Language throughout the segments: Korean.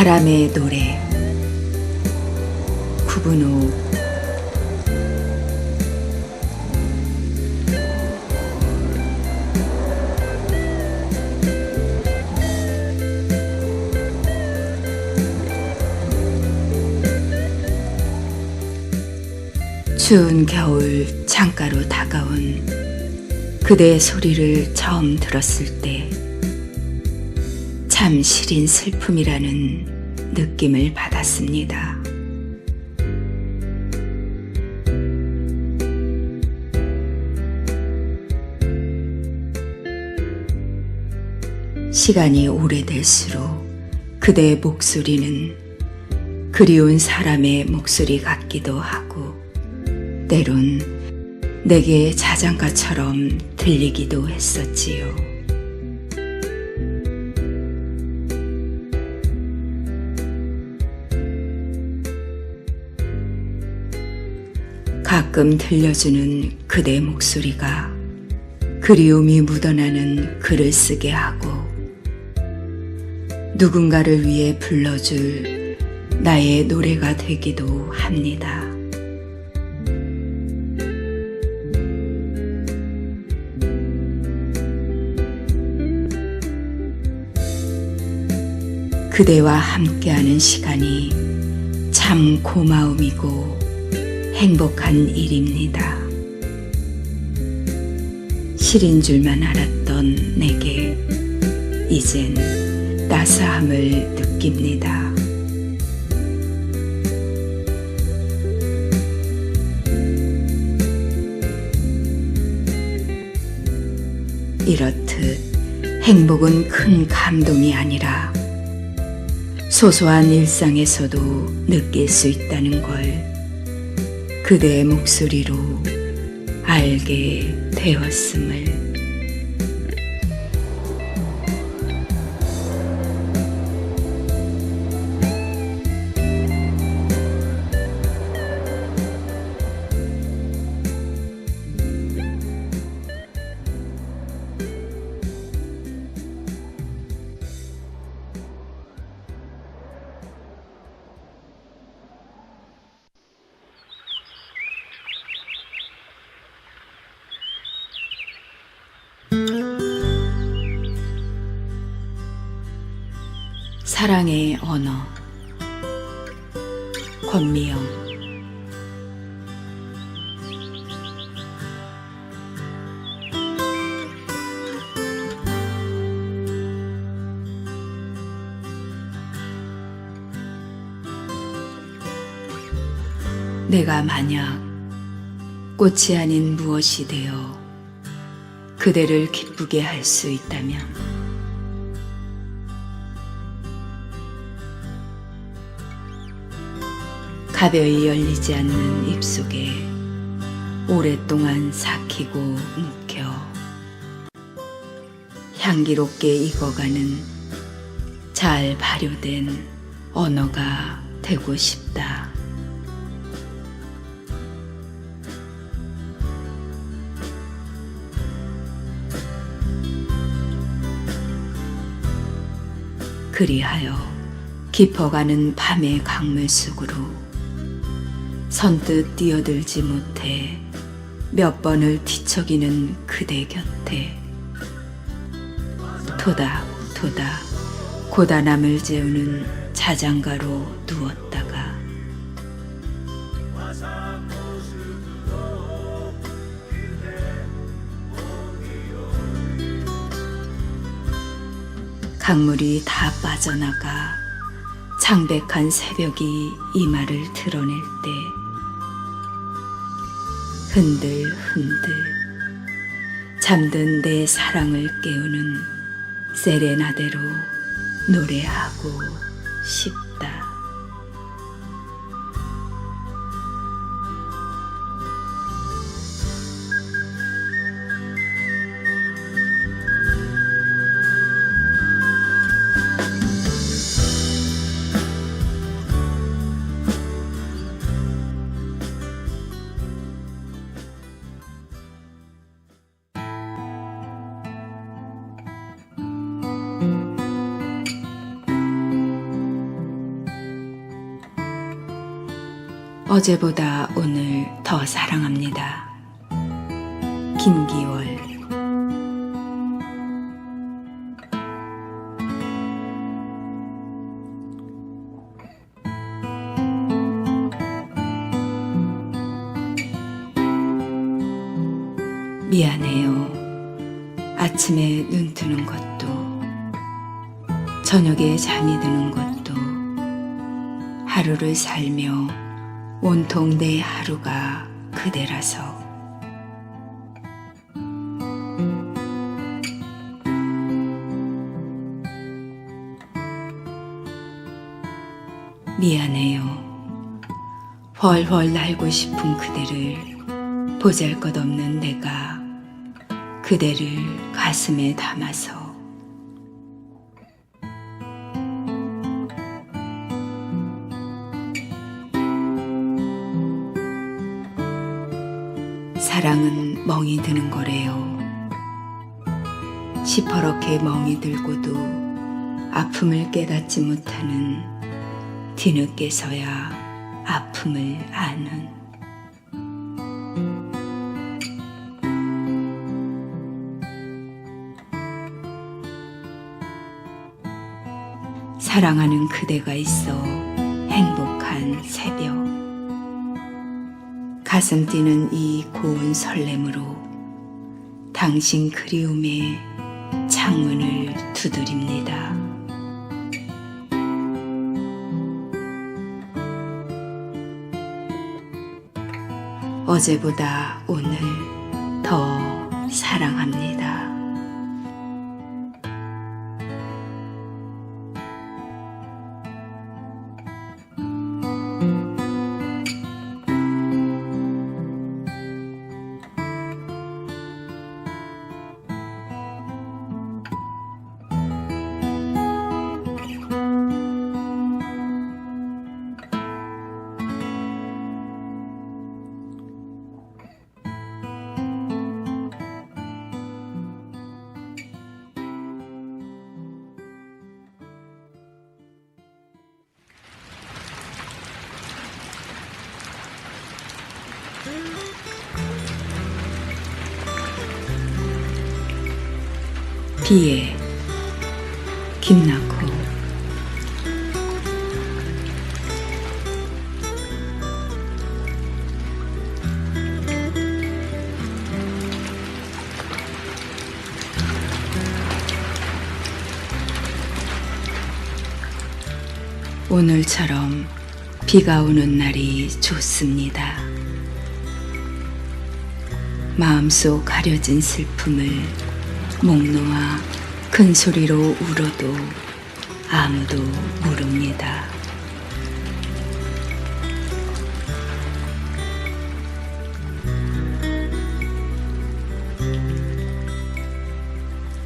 바람의 노래 구분호. 추운 겨울 창가로 다가온 그대의 소리를 처음 들었을 때 참 시린 슬픔이라는 느낌을 받았습니다. 시간이 오래될수록 그대의 목소리는 그리운 사람의 목소리 같기도 하고 때론 내게 자장가처럼 들리기도 했었지요. 가끔 들려주는 그대 목소리가 그리움이 묻어나는 글을 쓰게 하고 누군가를 위해 불러줄 나의 노래가 되기도 합니다. 그대와 함께하는 시간이 참 고마움이고 행복한 일입니다. 시린 줄만 알았던 내게 이젠 따스함을 느낍니다. 이렇듯 행복은 큰 감동이 아니라 소소한 일상에서도 느낄 수 있다는 걸 그대의 목소리로 알게 되었음을. 사랑의 언어 권미영. 내가 만약 꽃이 아닌 무엇이 되어 그대를 기쁘게 할 수 있다면 가벼이 열리지 않는 입속에 오랫동안 삭히고 묵혀 향기롭게 익어가는 잘 발효된 언어가 되고 싶다. 그리하여 깊어가는 밤의 강물 속으로 선뜻 뛰어들지 못해 몇 번을 뒤척이는 그대 곁에 토닥토닥 고단함을 재우는 자장가로 누웠다가 강물이 다 빠져나가 창백한 새벽이 이마를 드러낼 때 흔들흔들 잠든 내 사랑을 깨우는 세레나데로 노래하고 싶다. 어제보다 오늘 더 사랑합니다. 김기월. 미안해요. 아침에 눈 뜨는 것도, 저녁에 잠이 드는 것도, 하루를 살며 온통 내 하루가 그대라서. 미안해요. 훨훨 날고 싶은 그대를 보잘것없는 내가 그대를 가슴에 담아서. 사랑은 멍이 드는 거래요. 시퍼렇게 멍이 들고도 아픔을 깨닫지 못하는, 뒤늦게서야 아픔을 아는. 사랑하는 그대가 있어 행복한 새벽. 가슴 뛰는 이 고운 설렘으로 당신 그리움의 창문을 두드립니다. 어제보다 오늘 더 사랑합니다. 비에 김나코. 오늘처럼 비가 오는 날이 좋습니다. 마음속 가려진 슬픔을 목 놓아 큰 소리로 울어도 아무도 모릅니다.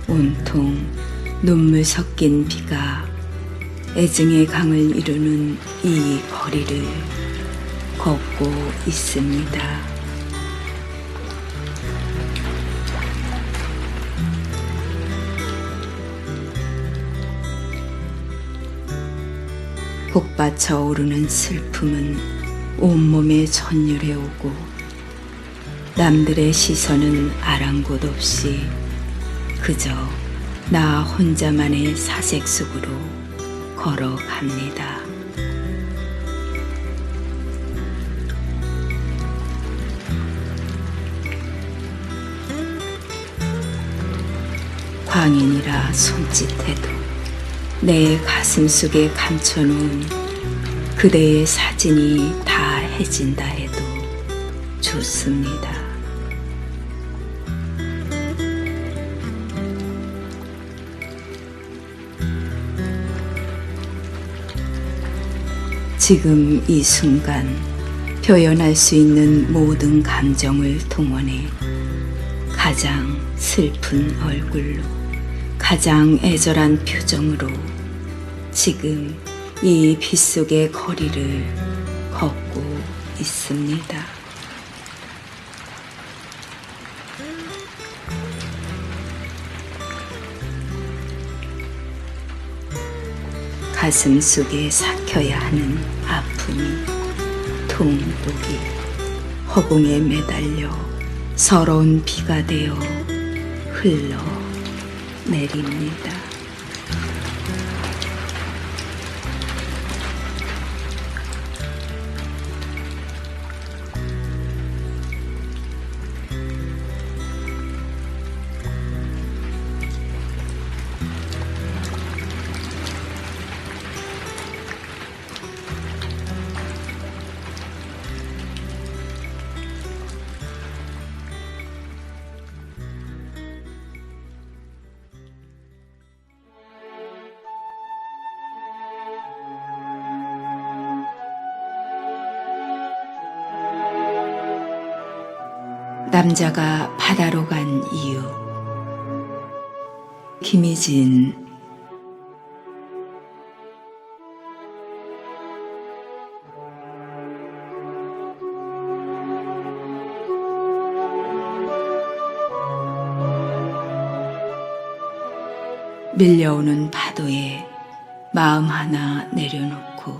온통 눈물 섞인 비가 애증의 강을 이루는 이 거리를 걷고 있습니다. 복받쳐 오르는 슬픔은 온몸에 전율해 오고, 남들의 시선은 아랑곳 없이 그저 나 혼자만의 사색 속으로 걸어갑니다. 광인이라 손짓해도 내 가슴 속에 감춰놓은 그대의 사진이 다 해진다 해도 좋습니다. 지금 이 순간 표현할 수 있는 모든 감정을 동원해 가장 슬픈 얼굴로, 가장 애절한 표정으로 지금 이 빗속의 거리를 걷고 있습니다. 가슴 속에 삭혀야 하는 아픔이 통독이 허공에 매달려 서러운 비가 되어 흘러 내립니다. 남자가 바다로 간 이유. 김희진. 밀려오는 파도에 마음 하나 내려놓고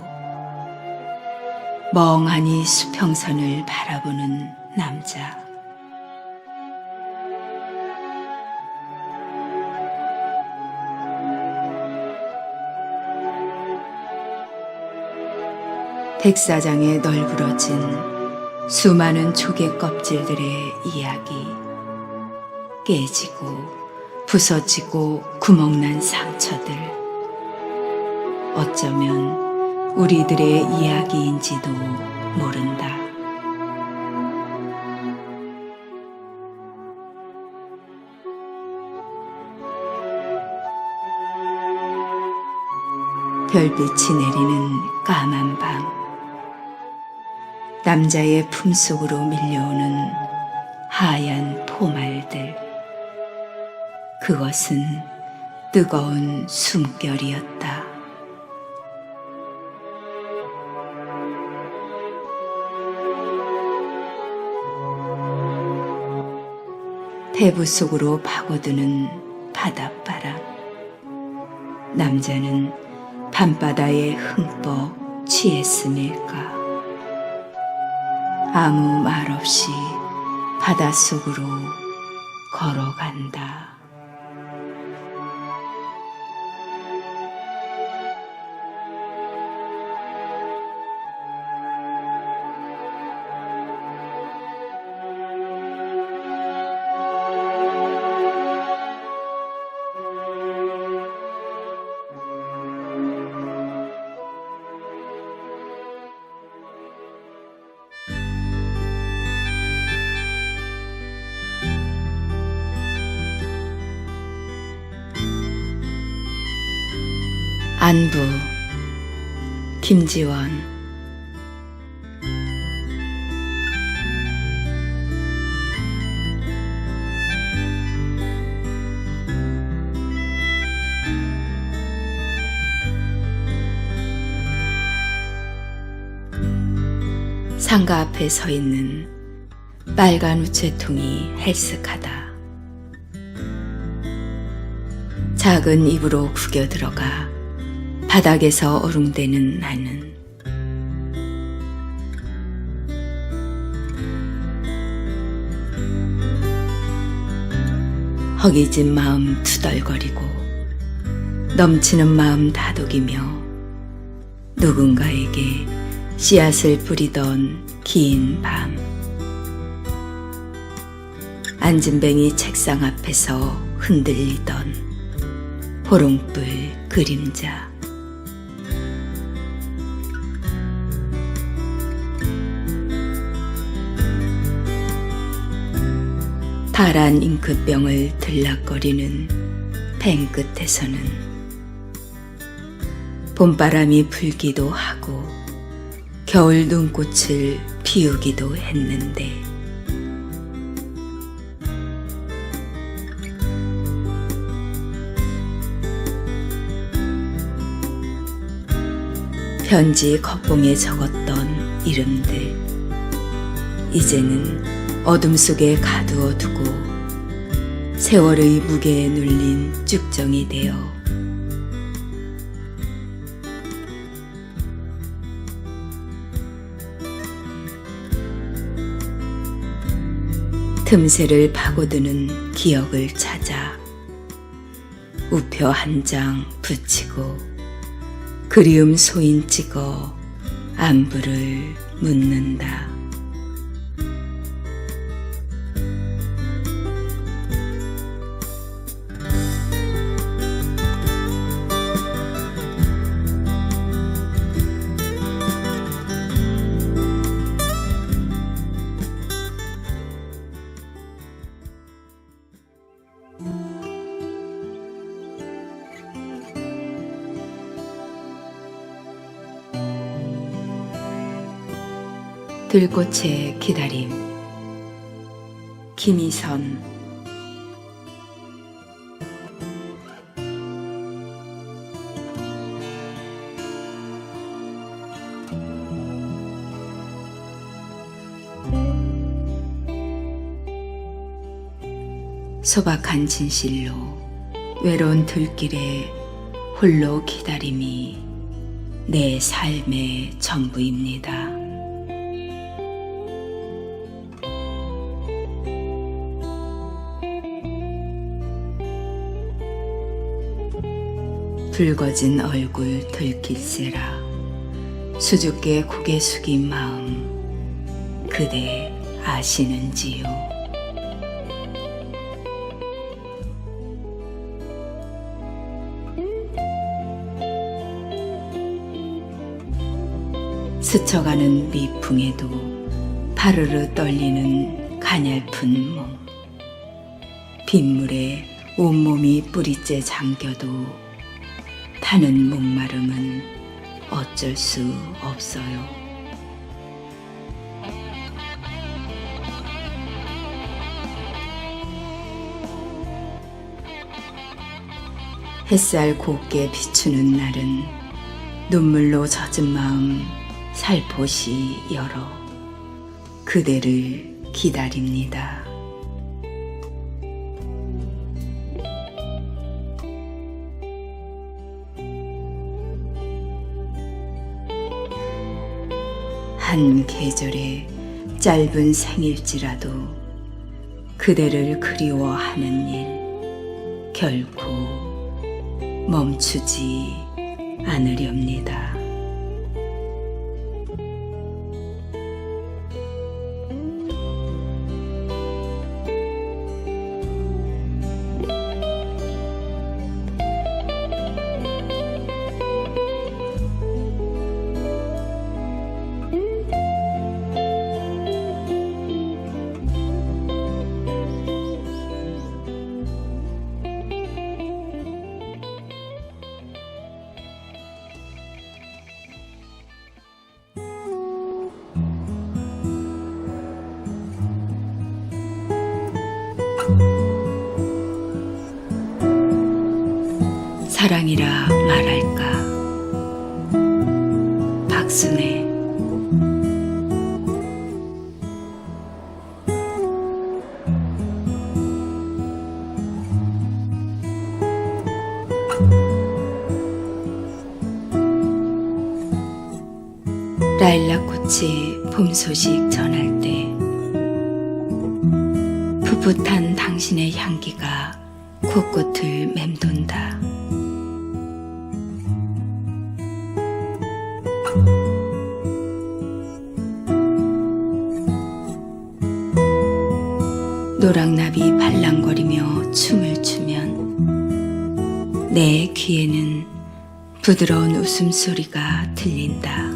멍하니 수평선을 바라보는 남자. 백사장에 널브러진 수많은 조개 껍질들의 이야기. 깨지고 부서지고 구멍난 상처들. 어쩌면 우리들의 이야기인지도 모른다. 별빛이 내리는 까만 밤. 남자의 품속으로 밀려오는 하얀 포말들. 그것은 뜨거운 숨결이었다. 대부 속으로 파고드는 바닷바람. 남자는 밤바다에 흠뻑 취했음일까. 아무 말 없이 바닷속으로 걸어간다. 안부. 김지원. 상가 앞에 서 있는 빨간 우체통이 헬쓱하다. 작은 입으로 구겨 들어가 바닥에서 어룽대는 나는. 허기진 마음 투덜거리고 넘치는 마음 다독이며 누군가에게 씨앗을 뿌리던 긴 밤. 안진뱅이 책상 앞에서 흔들리던 호롱불 그림자. 파란 잉크병을 들락거리는 펜 끝에서는 봄바람이 불기도 하고 겨울 눈꽃을 피우기도 했는데 편지 겉봉에 적었던 이름들 이제는 어둠 속에 가두어 두고 세월의 무게에 눌린 쭉정이 되어 틈새를 파고드는 기억을 찾아 우표 한 장 붙이고 그리움 소인 찍어 안부를 묻는다. 들꽃의 기다림. 김희선. 소박한 진실로 외로운 들길에 홀로 기다림이 내 삶의 전부입니다. 붉어진 얼굴 들킬세라 수줍게 고개 숙인 마음 그대 아시는지요? 스쳐가는 미풍에도 파르르 떨리는 가냘픈 몸 빗물에 온몸이 뿌리째 잠겨도 타는 목마름은 어쩔 수 없어요. 햇살 곱게 비추는 날은 눈물로 젖은 마음 살포시 열어 그대를 기다립니다. 한 계절의 짧은 생일지라도 그대를 그리워하는 일 결코 멈추지 않으렵니다. 사랑이라 말할까. 박순애. 라일락 꽃이 봄 소식 전할 때 풋풋한 당신의 향기가 곳곳을 맴돈다. 노랑나비 발랑거리며 춤을 추면 내 귀에는 부드러운 웃음소리가 들린다.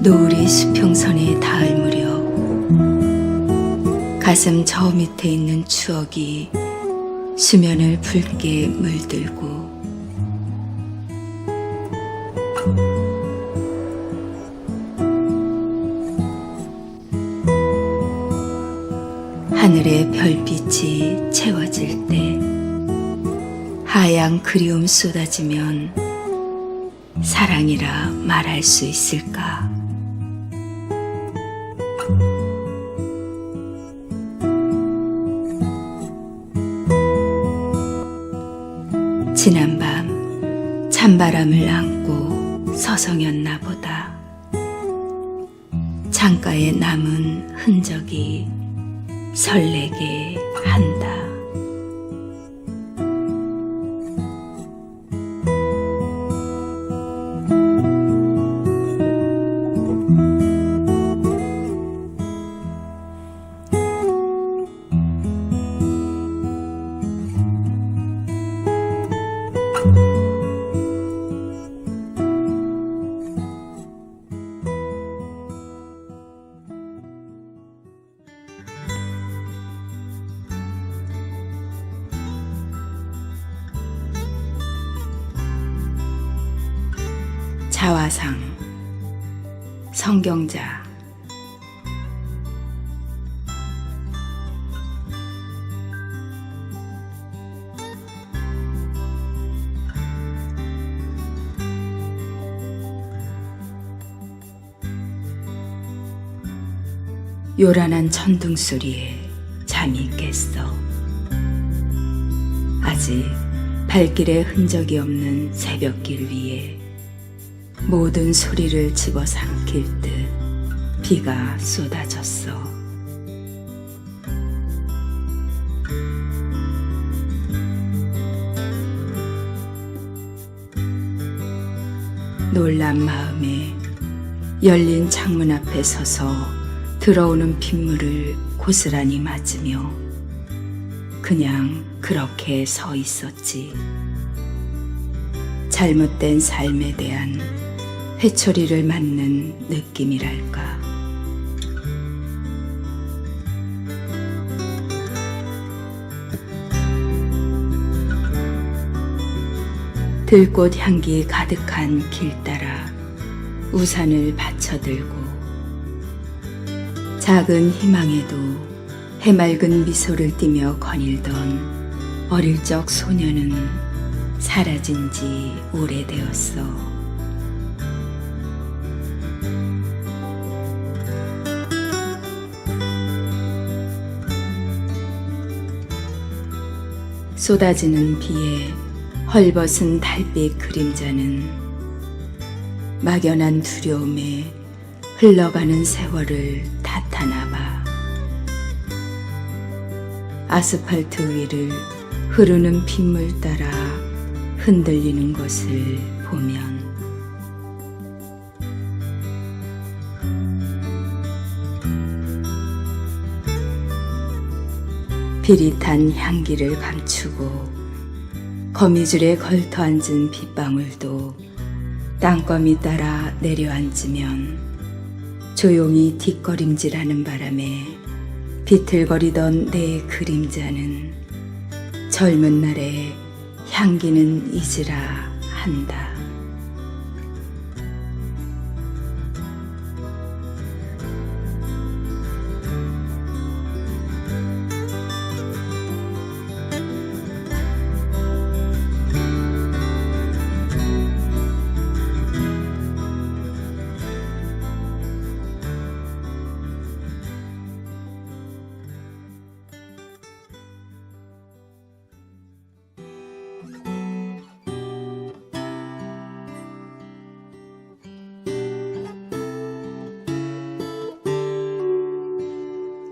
노을이 수평선에 닿을 무렵 가슴 저 밑에 있는 추억이 수면을 붉게 물들고 하늘의 별빛이 채워질 때 하얀 그리움 쏟아지면 사랑이라 말할 수 있을까? 지난밤 찬바람을 안고 서성였나 보다. 창가에 남은 흔적이 설레게 한다. 자화상 성경자. 요란한 천둥 소리에 잠이 깼어. 아직 발길에 흔적이 없는 새벽길 위에 모든 소리를 집어삼킬 듯 비가 쏟아졌어. 놀란 마음에 열린 창문 앞에 서서 들어오는 빗물을 고스란히 맞으며 그냥 그렇게 서 있었지. 잘못된 삶에 대한 회초리를 맞는 느낌이랄까. 들꽃 향기 가득한 길 따라 우산을 받쳐들고 작은 희망에도 해맑은 미소를 띠며 거닐던 어릴 적 소녀는 사라진 지 오래되었어. 쏟아지는 비에 헐벗은 달빛 그림자는 막연한 두려움에 흘러가는 세월을 탓하나 봐. 아스팔트 위를 흐르는 빗물 따라 흔들리는 것을 보면 비릿한 향기를 감추고 거미줄에 걸터앉은 빗방울도 땅거미 따라 내려앉으면 조용히 뒷걸음질하는 바람에 비틀거리던 내 그림자는 젊은 날의 향기는 잊으라 한다.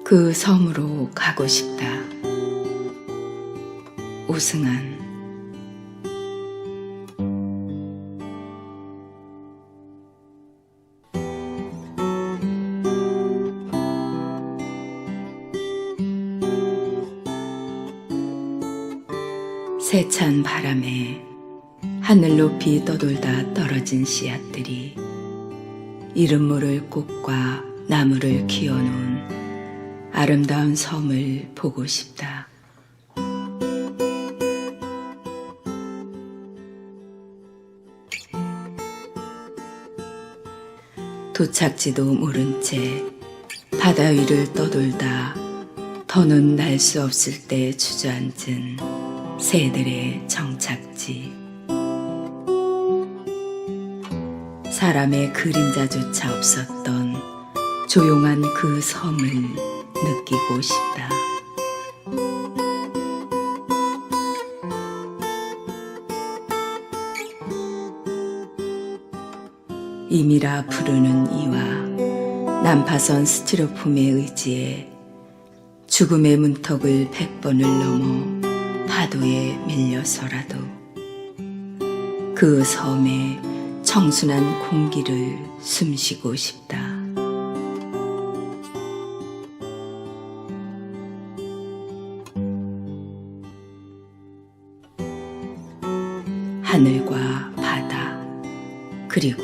그 섬으로 가고 싶다. 오승환. 세찬 바람에 하늘 높이 떠돌다 떨어진 씨앗들이 이름 모를 꽃과 나무를 키워놓은 아름다운 섬을 보고 싶다. 도착지도 모른 채 바다 위를 떠돌다 더는 날 수 없을 때 주저앉은 새들의 정착지. 사람의 그림자조차 없었던 조용한 그 섬을 느끼고 싶다. 임이라 부르는 이와 난파선 스티로폼에 의지해 죽음의 문턱을 100번을 넘어 파도에 밀려서라도 그 섬의 청순한 공기를 숨쉬고 싶다. 하늘과 바다, 그리고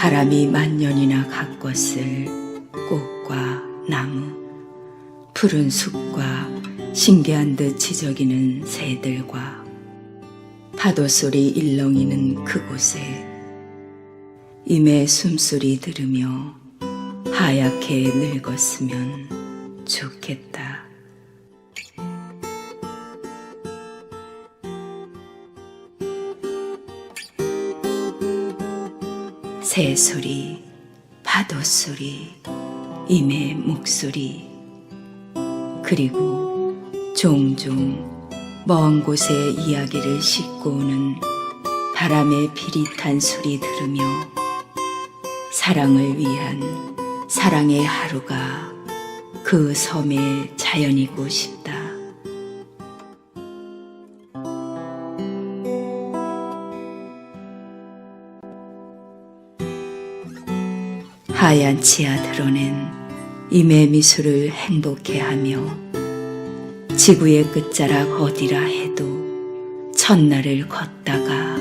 바람이 만년이나 가꿨을 꽃과 나무, 푸른 숲과 신기한 듯 지저귀는 새들과 파도소리 일렁이는 그곳에 임의 숨소리 들으며 하얗게 늙었으면 좋겠다. 새소리, 파도소리, 임의 목소리, 그리고 종종 먼 곳의 이야기를 싣고 오는 바람의 비릿한 소리 들으며 사랑을 위한 사랑의 하루가 그 섬의 자연이고 싶다. 하얀 치아 드러낸 임의 미소를 행복해하며 지구의 끝자락 어디라 해도 첫날을 걷다가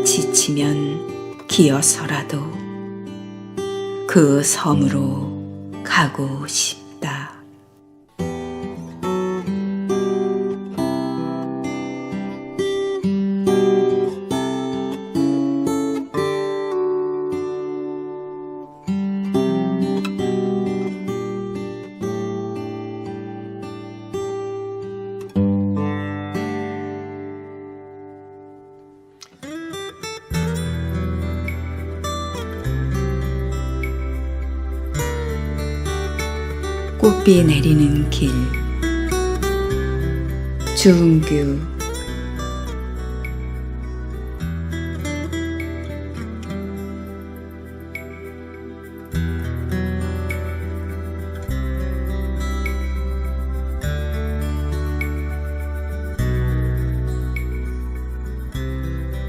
지치면 기어서라도 그 섬으로 가고 싶다. 꽃비 내리는 길, 주은규.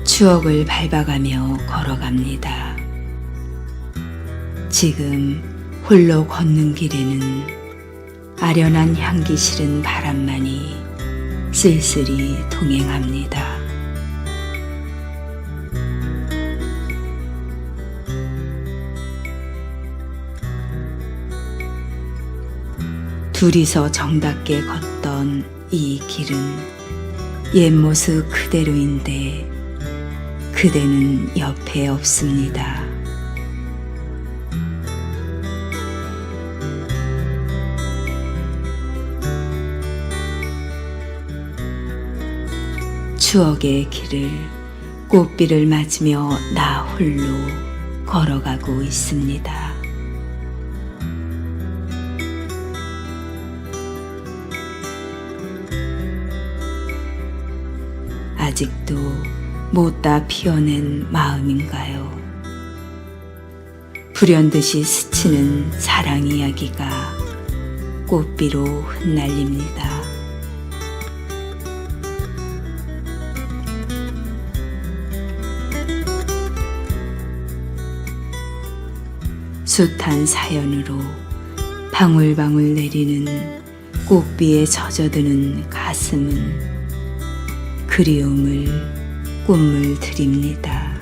추억을 밟아가며 걸어갑니다. 지금 홀로 걷는 길에는 아련한 향기 실은 바람만이 쓸쓸히 동행합니다. 둘이서 정답게 걷던 이 길은 옛 모습 그대로인데 그대는 옆에 없습니다. 추억의 길을 꽃비를 맞으며 나 홀로 걸어가고 있습니다. 아직도 못다 피어낸 마음인가요? 불현듯이 스치는 사랑 이야기가 꽃비로 흩날립니다. 숱한 사연으로 방울방울 내리는 꽃비에 젖어드는 가슴은 그리움을 꽃물 드립니다.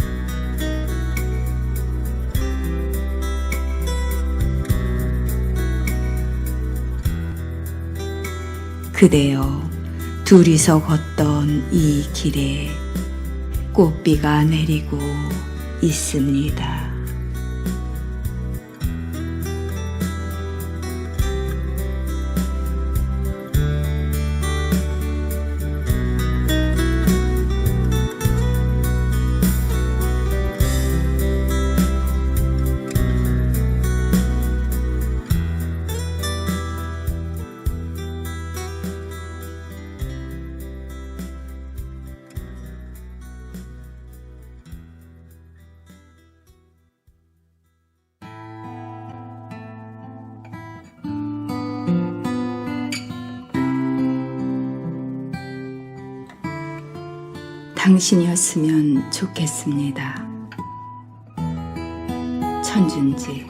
그대여, 둘이서 걷던 이 길에 꽃비가 내리고 있습니다. 당신이었으면 좋겠습니다. 천준지.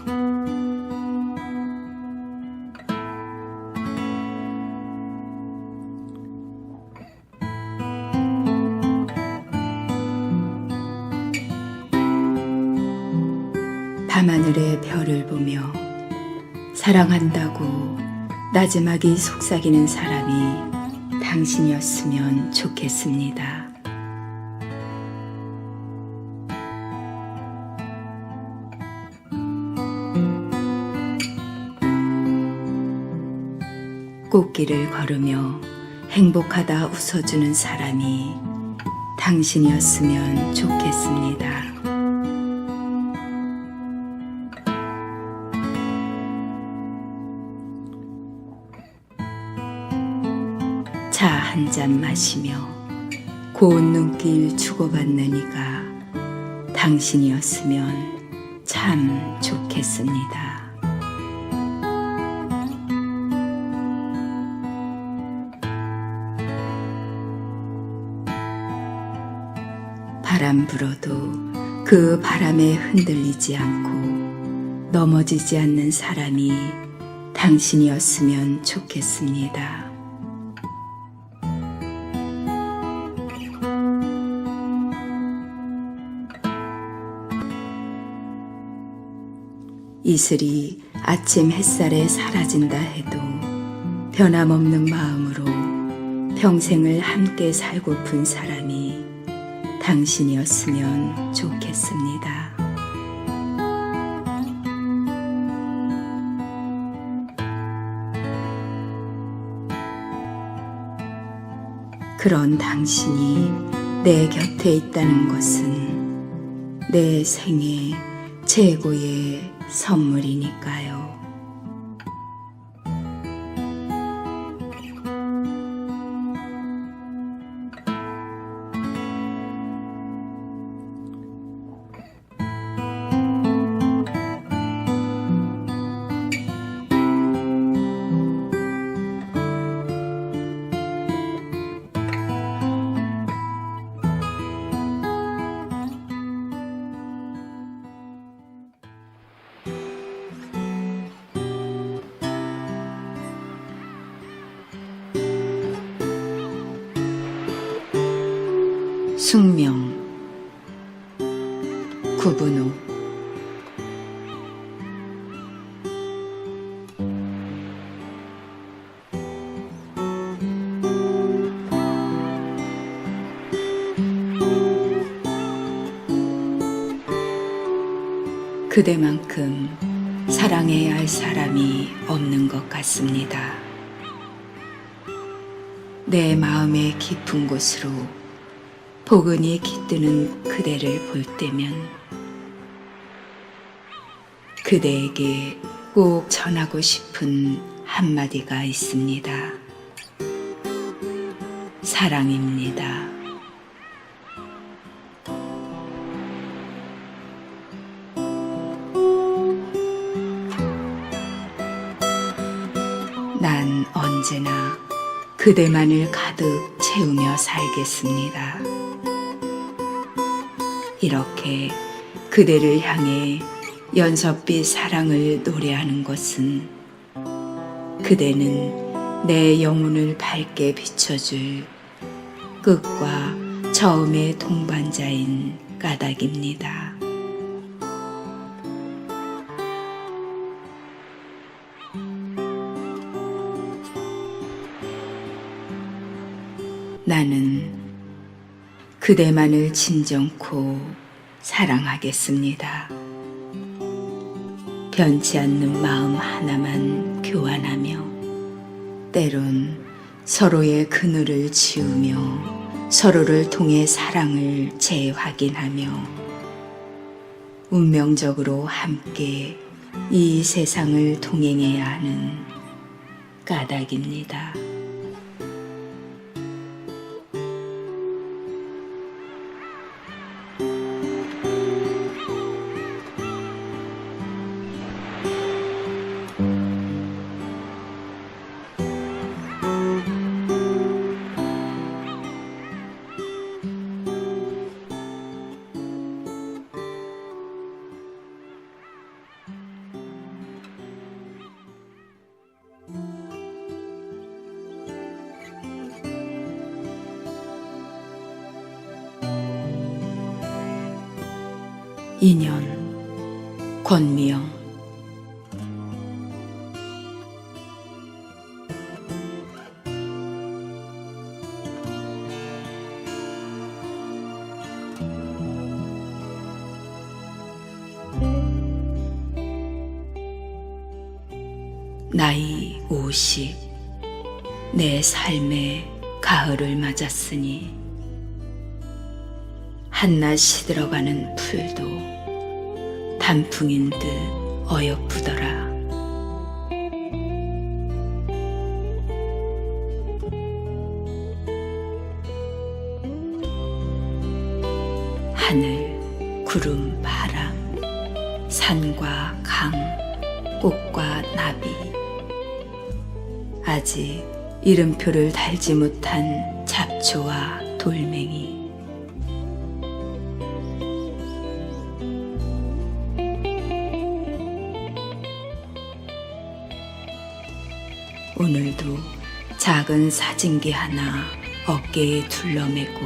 밤하늘의 별을 보며 사랑한다고 나지막이 속삭이는 사람이 당신이었으면 좋겠습니다. 꽃길을 걸으며 행복하다 웃어주는 사람이 당신이었으면 좋겠습니다. 차 한 잔 마시며 고운 눈길 주고받는 이가 당신이었으면 참 좋겠습니다. 바람 불어도 그 바람에 흔들리지 않고 넘어지지 않는 사람이 당신이었으면 좋겠습니다. 이슬이 아침 햇살에 사라진다 해도 변함없는 마음으로 평생을 함께 살고픈 사람이 당신이었으면 좋겠습니다. 그런 당신이 내 곁에 있다는 것은 내 생애 최고의 선물이니까요. 숙명. 구분호. 그대만큼 사랑해야 할 사람이 없는 것 같습니다. 내 마음의 깊은 곳으로 포근히 깃드는 그대를 볼 때면 그대에게 꼭 전하고 싶은 한마디가 있습니다. 사랑입니다. 난 언제나 그대만을 가득 채우며 살겠습니다. 이렇게 그대를 향해 연섭빛 사랑을 노래하는 것은 그대는 내 영혼을 밝게 비춰줄 끝과 처음의 동반자인 까닭입니다. 나는 그대만을 진정코 사랑하겠습니다. 변치 않는 마음 하나만 교환하며 때론 서로의 그늘을 지우며 서로를 통해 사랑을 재확인하며 운명적으로 함께 이 세상을 동행해야 하는 까닭입니다. 인연 권미영. 나이 50, 내 삶에 가을을 맞았으니 한낮 시들어가는 풀도 단풍인 듯 어여쁘더라. 하늘, 구름, 바람, 산과 강, 꽃과 나비, 아직 이름표를 달지 못한 잡초와 돌멩이. 오늘도 작은 사진기 하나 어깨에 둘러매고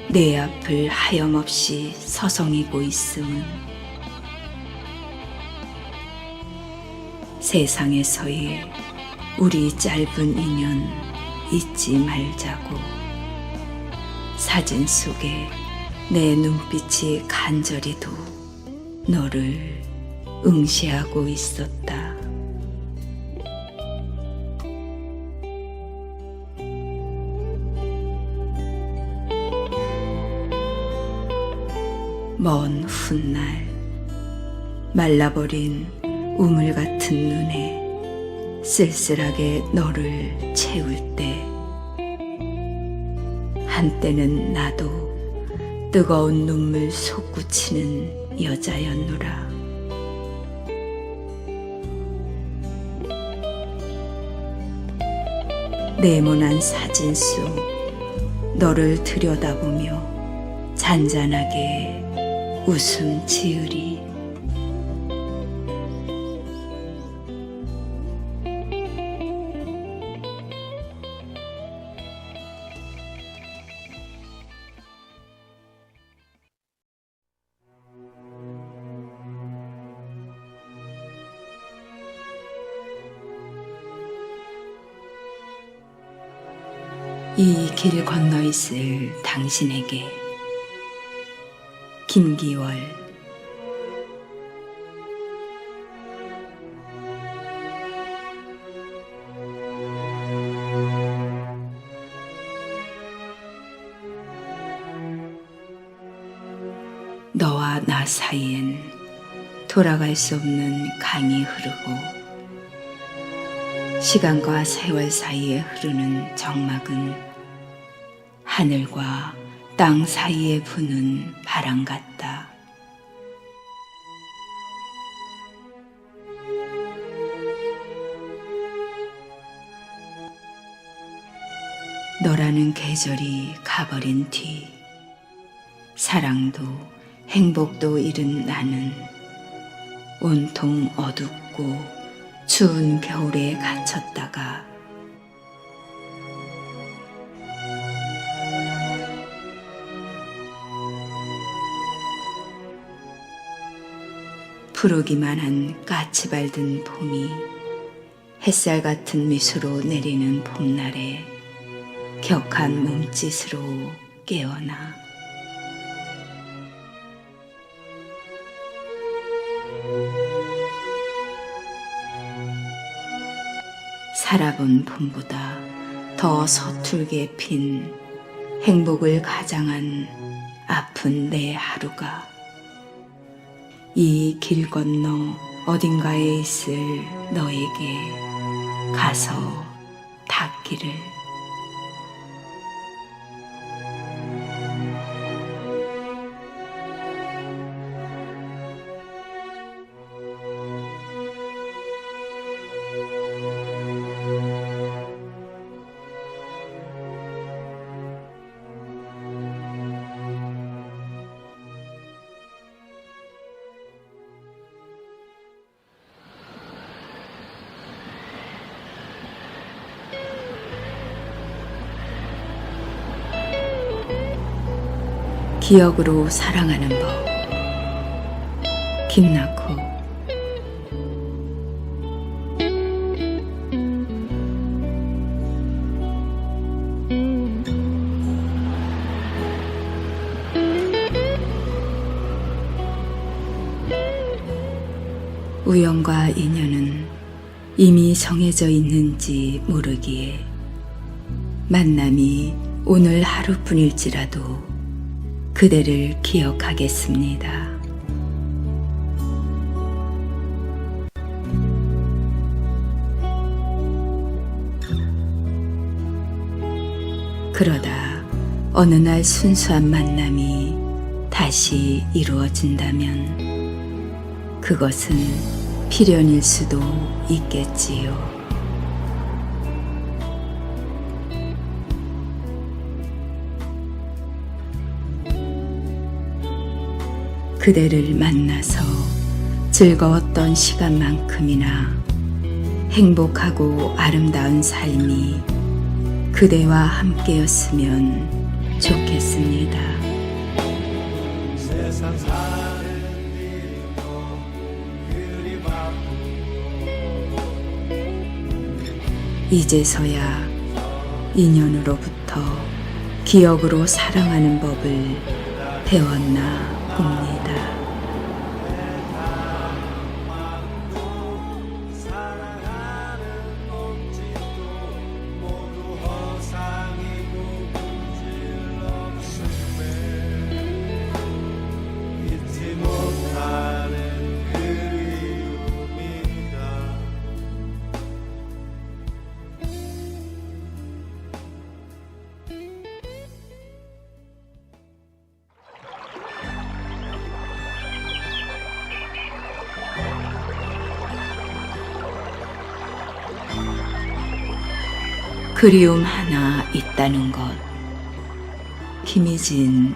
내 앞을 하염없이 서성이고 있음은 세상에서의 우리 짧은 인연 잊지 말자고 사진 속에 내 눈빛이 간절히도 너를 응시하고 있었다. 먼 훗날 말라버린 우물 같은 눈에 쓸쓸하게 너를 채울 때 한때는 나도 뜨거운 눈물 솟구치는 여자였노라. 네모난 사진 속 너를 들여다보며 잔잔하게 웃음 지으리. 이 길 건너 있을 당신에게 김기월. 너와 나 사이엔 돌아갈 수 없는 강이 흐르고 시간과 세월 사이에 흐르는 정막은 하늘과 땅 사이에 부는 바람 같다. 너라는 계절이 가버린 뒤 사랑도 행복도 잃은 나는 온통 어둡고 추운 겨울에 갇혔다가 푸르기만 한 까치발 든 봄이 햇살 같은 미소로 내리는 봄날에 격한 몸짓으로 깨어나 살아본 봄보다 더 서툴게 핀 행복을 가장한 아픈 내 하루가 이 길 건너 어딘가에 있을 너에게 가서 닿기를. 기억으로 사랑하는 법. 김나코. 우연과 인연은 이미 정해져 있는지 모르기에 만남이 오늘 하루뿐일지라도 그대를 기억하겠습니다. 그러다 어느 날 순수한 만남이 다시 이루어진다면 그것은 필연일 수도 있겠지요. 그대를 만나서 즐거웠던 시간만큼이나 행복하고 아름다운 삶이 그대와 함께였으면 좋겠습니다. 세상 사는 일도 그리 바쁘고 이제서야 인연으로부터 기억으로 사랑하는 법을 배웠나 봅니다. 사랑하는 obj도 모두 허상이고 본질없음에 잊지 못하는 그리움이다. 그리움 하나 있다는 것. 김희진.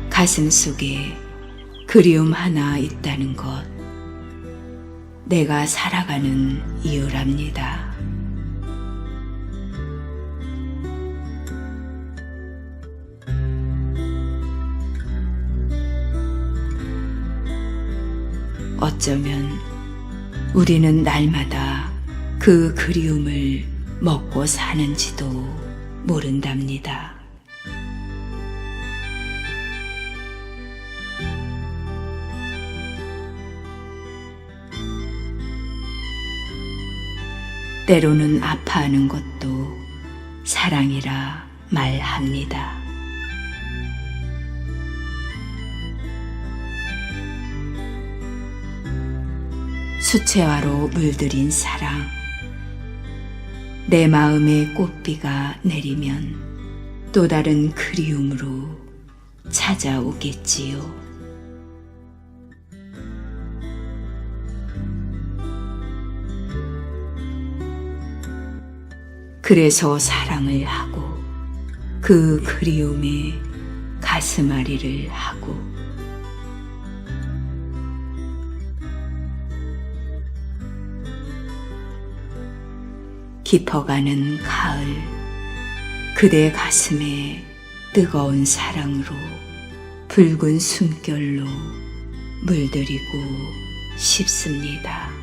가슴 속에 그리움 하나 있다는 것. 내가 살아가는 이유랍니다. 어쩌면 우리는 날마다 그 그리움을 먹고 사는지도 모른답니다. 때로는 아파하는 것도 사랑이라 말합니다. 수채화로 물들인 사랑. 내 마음에 꽃비가 내리면 또 다른 그리움으로 찾아오겠지요. 그래서 사랑을 하고 그 그리움에 가슴앓이를 하고 깊어가는 가을, 그대 가슴에 뜨거운 사랑으로 붉은 숨결로 물들이고 싶습니다.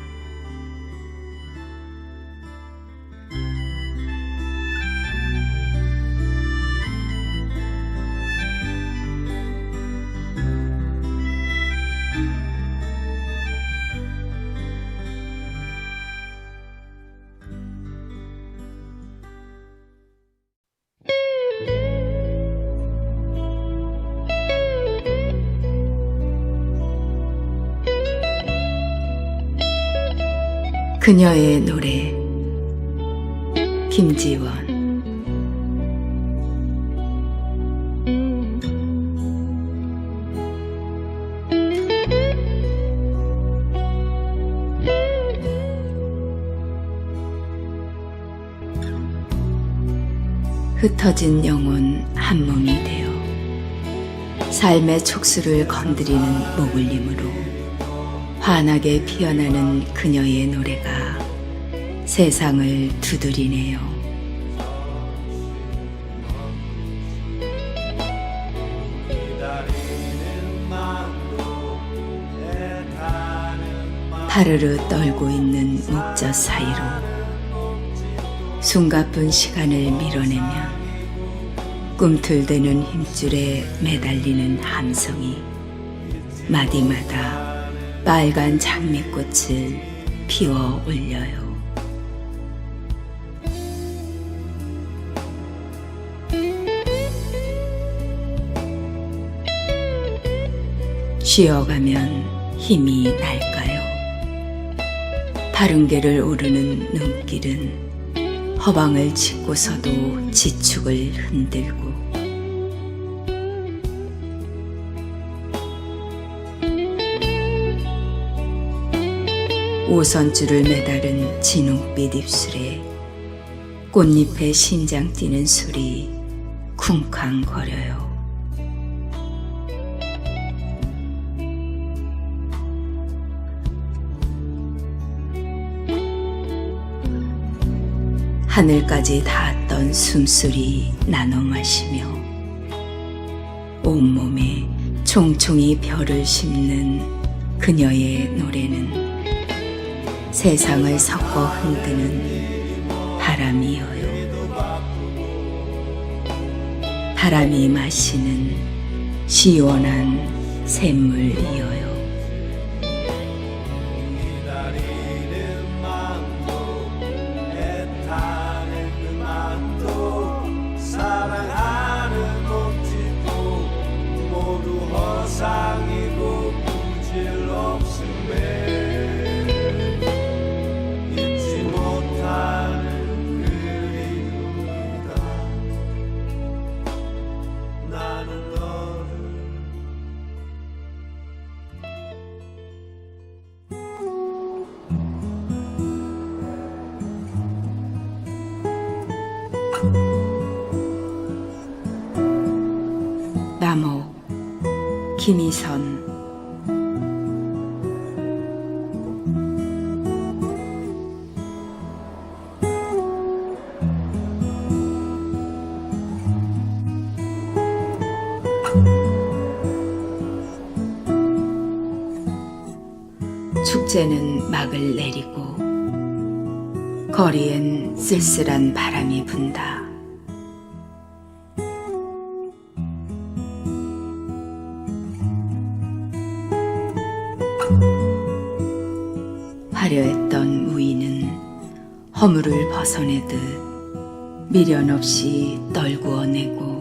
그녀의 노래. 김지원. 흩어진 영혼 한 몸이 되어 삶의 촉수를 건드리는 목울림으로 환하게 피어나는 그녀의 노래가 세상을 두드리네요. 기다리는 마음도 애타는 마음 파르르 떨고 있는 목젖 사이로 숨가쁜 시간을 밀어내면 꿈틀대는 힘줄에 매달리는 함성이 마디마다 빨간 장미꽃을 피워 올려요. 쉬어가면 힘이 날까요? 다른 개를 오르는 눈길은 허방을 짚고서도 지축을 흔들고 오선줄을 매달은 진홍빛 입술에 꽃잎에 심장 뛰는 소리 쿵쾅거려요. 하늘까지 닿았던 숨소리 나눠 마시며 온몸에 총총히 별을 심는 그녀의 노래는 세상을 섞어 흔드는 바람이어요. 바람이 마시는 시원한 샘물이어요. 기다리는 마음도 애타는 마음도 사랑하는 몸짓도 모두 허상이고 부질 없음에 잊지 못하는 그리움이다. 나는 너를 남옥 김희선. 축제는 막을 내리고 거리엔 쓸쓸한 바람이 분다. 화려했던 무의는 허물을 벗어내듯 미련 없이 떨구어내고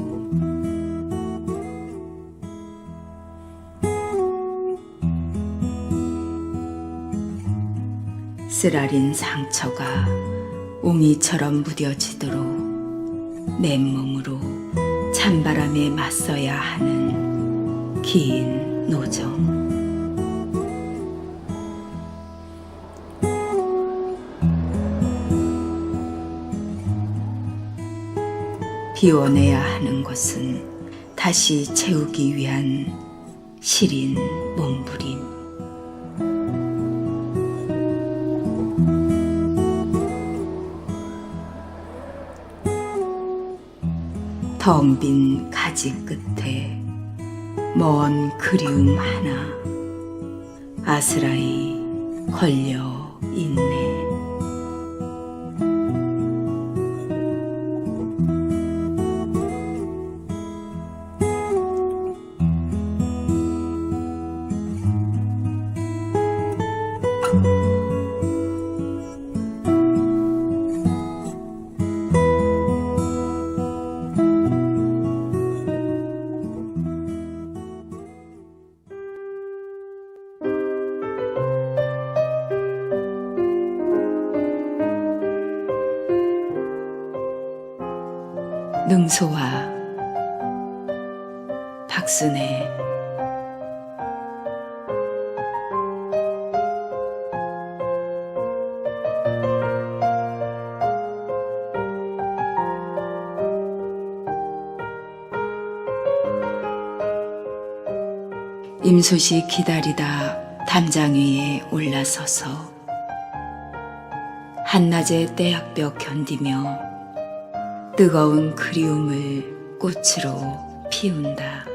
쓰라린 상처가 옹이처럼 무뎌지도록 맨몸으로 찬바람에 맞서야 하는 긴 노정. 비워내야 하는 것은 다시 채우기 위한 시린 몸부림. 텅 빈 가지 끝에 먼 그리움 하나 아스라이 걸려 있네. 능소와 박순애. 임소시 기다리다 담장 위에 올라서서 한낮의 떼약볕 견디며 뜨거운 그리움을 꽃으로 피운다.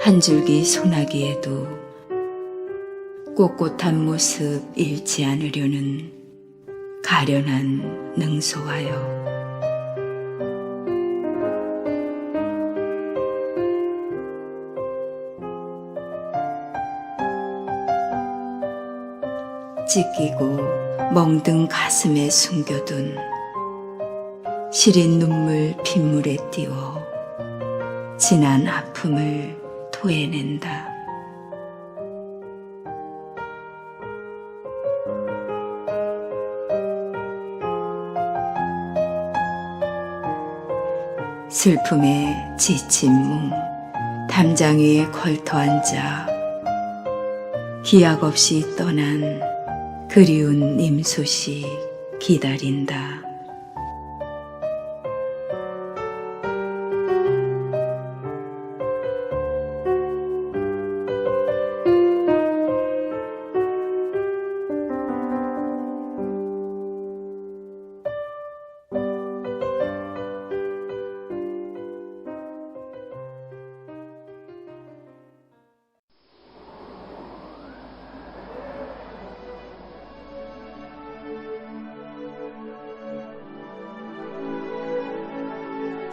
한 줄기 소나기에도 꼿꼿한 모습 잃지 않으려는 가련한 능소하여 찢기고 멍든 가슴에 숨겨둔 시린 눈물 빗물에 띄워 지난 아픔을 토해낸다. 슬픔에 지친 몸 담장 위에 걸터 앉아 기약 없이 떠난 그리운 임소시 기다린다.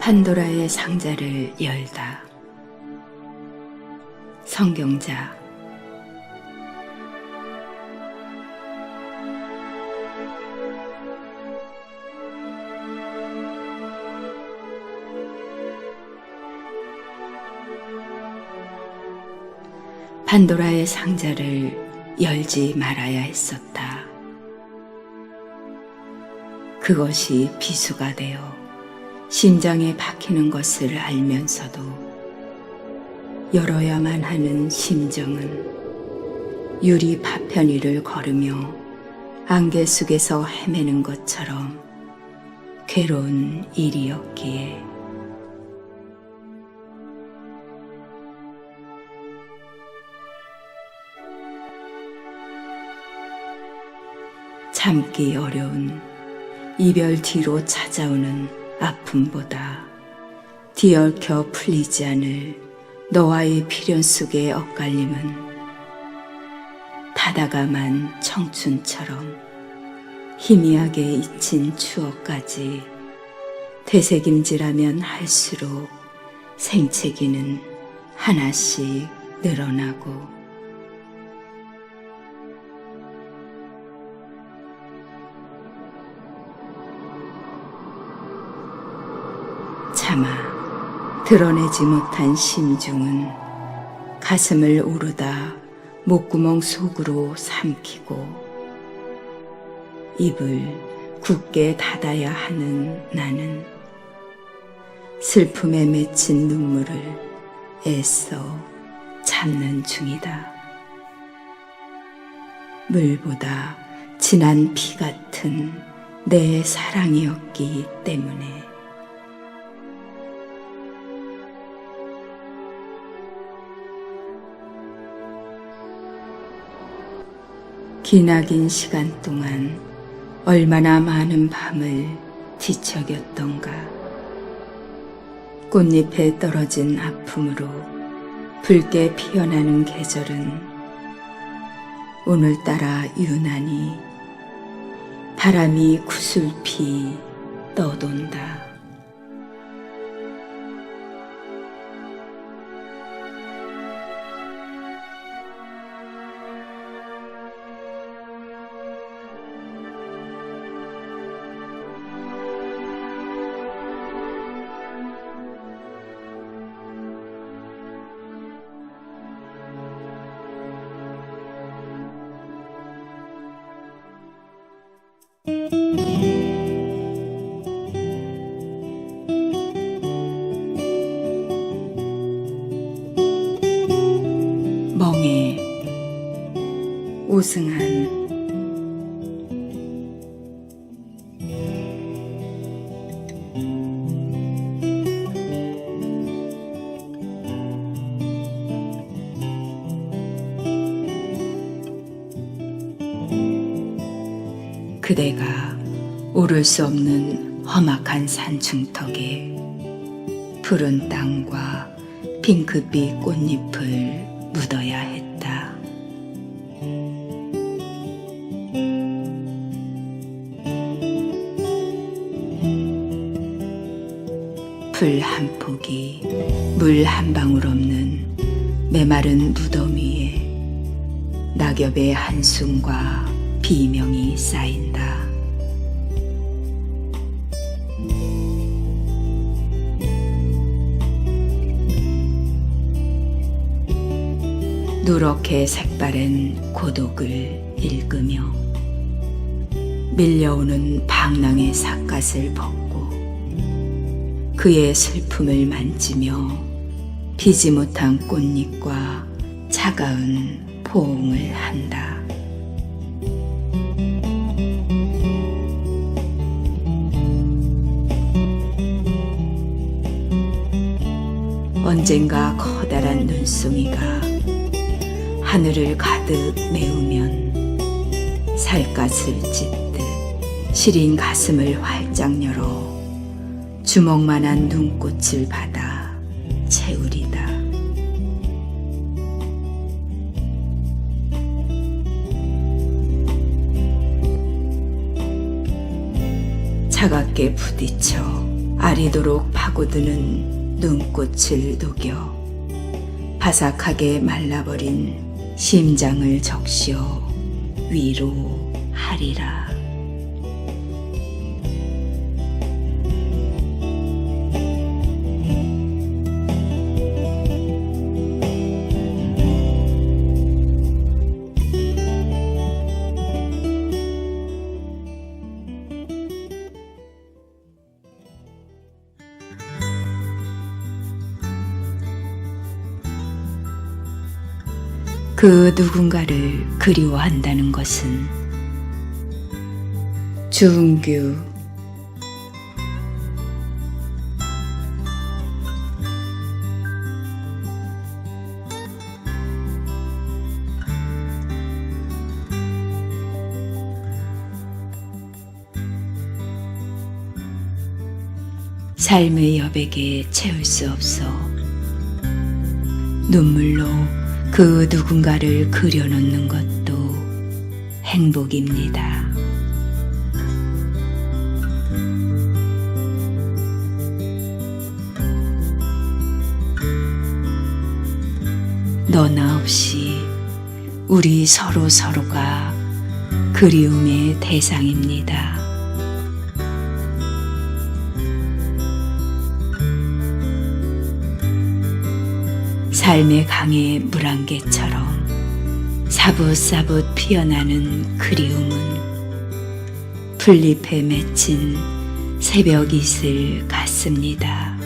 판도라의 상자를 열다. 성경자. 판도라의 상자를 열지 말아야 했었다. 그것이 비수가 되어 심장에 박히는 것을 알면서도 열어야만 하는 심정은 유리 파편 위를 걸으며 안개 속에서 헤매는 것처럼 괴로운 일이었기에 참기 어려운 이별 뒤로 찾아오는 아픔보다 뒤얽혀 풀리지 않을 너와의 필연 속의 엇갈림은 다다감한 청춘처럼 희미하게 잊힌 추억까지 되새김질하면 할수록 생채기는 하나씩 늘어나고 차마 드러내지 못한 심중은 가슴을 오르다 목구멍 속으로 삼키고 입을 굳게 닫아야 하는 나는 슬픔에 맺힌 눈물을 애써 참는 중이다. 물보다 진한 피 같은 내 사랑이었기 때문에 기나긴 시간 동안 얼마나 많은 밤을 뒤척였던가. 꽃잎에 떨어진 아픔으로 붉게 피어나는 계절은 오늘따라 유난히 바람이 구슬피 떠돈다. 멍에 오승한 그대가 오를 수 없는 험악한 산중턱에 푸른 땅과 핑크빛 꽃잎을 묻어야 했다. 풀 한 폭이 물 한 방울 없는 메마른 무덤 위에 낙엽의 한숨과 비명이 쌓인다. 누렇게 색바랜 고독을 읽으며 밀려오는 방랑의 삿갓을 벗고 그의 슬픔을 만지며 피지 못한 꽃잎과 차가운 포옹을 한다. 언젠가 커다란 눈송이가 하늘을 가득 메우면 살갗을 찢듯 시린 가슴을 활짝 열어 주먹만한 눈꽃을 받아 채우리다. 차갑게 부딪혀 아리도록 파고드는 눈꽃을 녹여 바삭하게 말라버린 심장을 적셔 위로하리라. 그 누군가를 그리워한다는 것은 주은규. 삶의 여백에 채울 수 없어 눈물로 그 누군가를 그려놓는 것도 행복입니다. 너나 없이 우리 서로가 그리움의 대상입니다. 삶의 강의 물안개처럼 사붓사붓 피어나는 그리움은 풀잎에 맺힌 새벽 이슬 같습니다.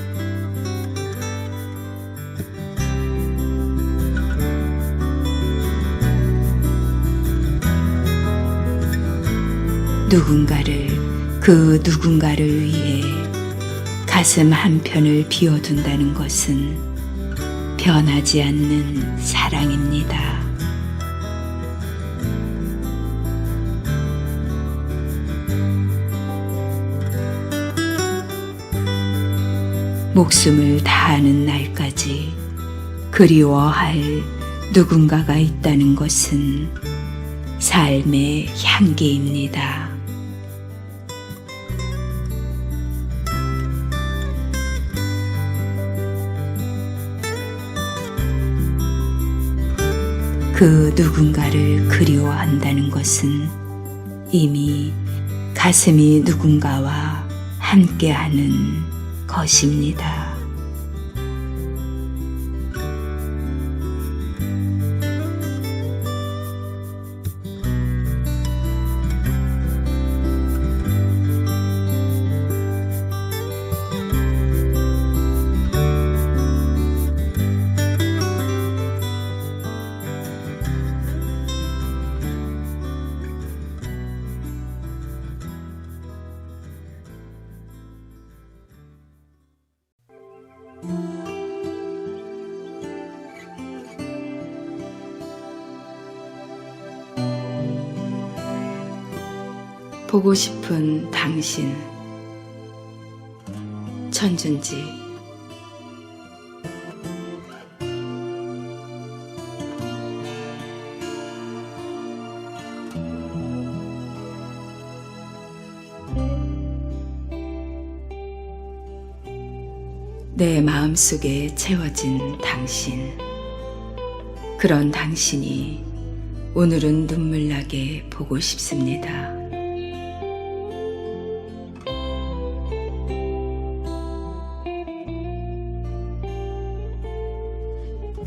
그 누군가를 위해 가슴 한편을 비워둔다는 것은 변하지 않는 사랑입니다. 목숨을 다하는 날까지 그리워할 누군가가 있다는 것은 삶의 향기입니다. 그 누군가를 그리워한다는 것은 이미 가슴이 누군가와 함께하는 것입니다. 보고 싶은 당신. 천준지. 내 마음속에 채워진 당신. 그런 당신이 오늘은 눈물나게 보고 싶습니다.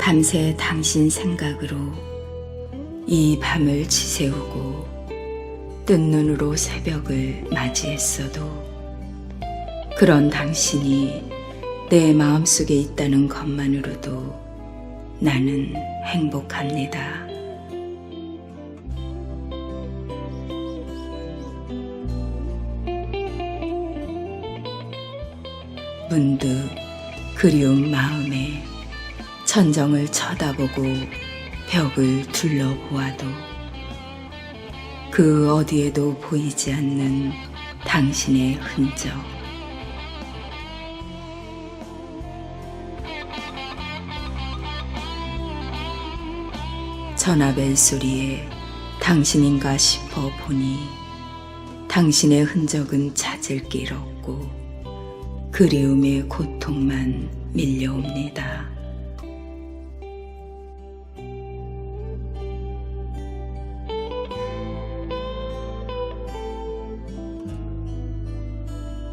밤새 당신 생각으로 이 밤을 지새우고 뜬 눈으로 새벽을 맞이했어도 그런 당신이 내 마음속에 있다는 것만으로도 나는 행복합니다. 문득 그리운 마음에 천정을 쳐다보고 벽을 둘러보아도 그 어디에도 보이지 않는 당신의 흔적. 전화벨 소리에 당신인가 싶어 보니 당신의 흔적은 찾을 길 없고 그리움의 고통만 밀려옵니다.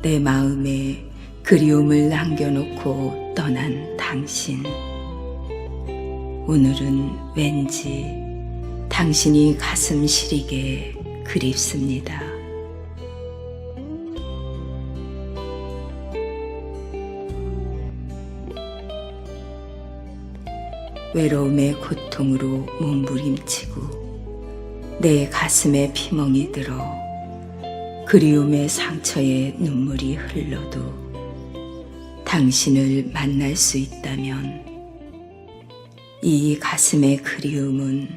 내 마음에 그리움을 남겨놓고 떠난 당신. 오늘은 왠지 당신이 가슴 시리게 그립습니다. 외로움의 고통으로 몸부림치고 내 가슴에 피멍이 들어 그리움의 상처에 눈물이 흘러도 당신을 만날 수 있다면 이 가슴의 그리움은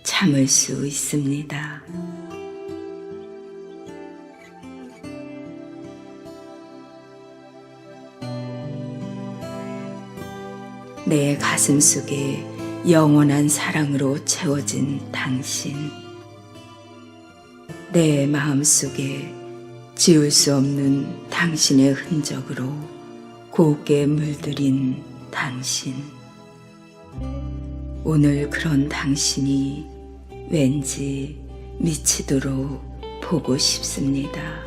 참을 수 있습니다. 내 가슴 속에 영원한 사랑으로 채워진 당신. 내 마음 속에 지울 수 없는 당신의 흔적으로 곱게 물들인 당신. 오늘 그런 당신이 왠지 미치도록 보고 싶습니다.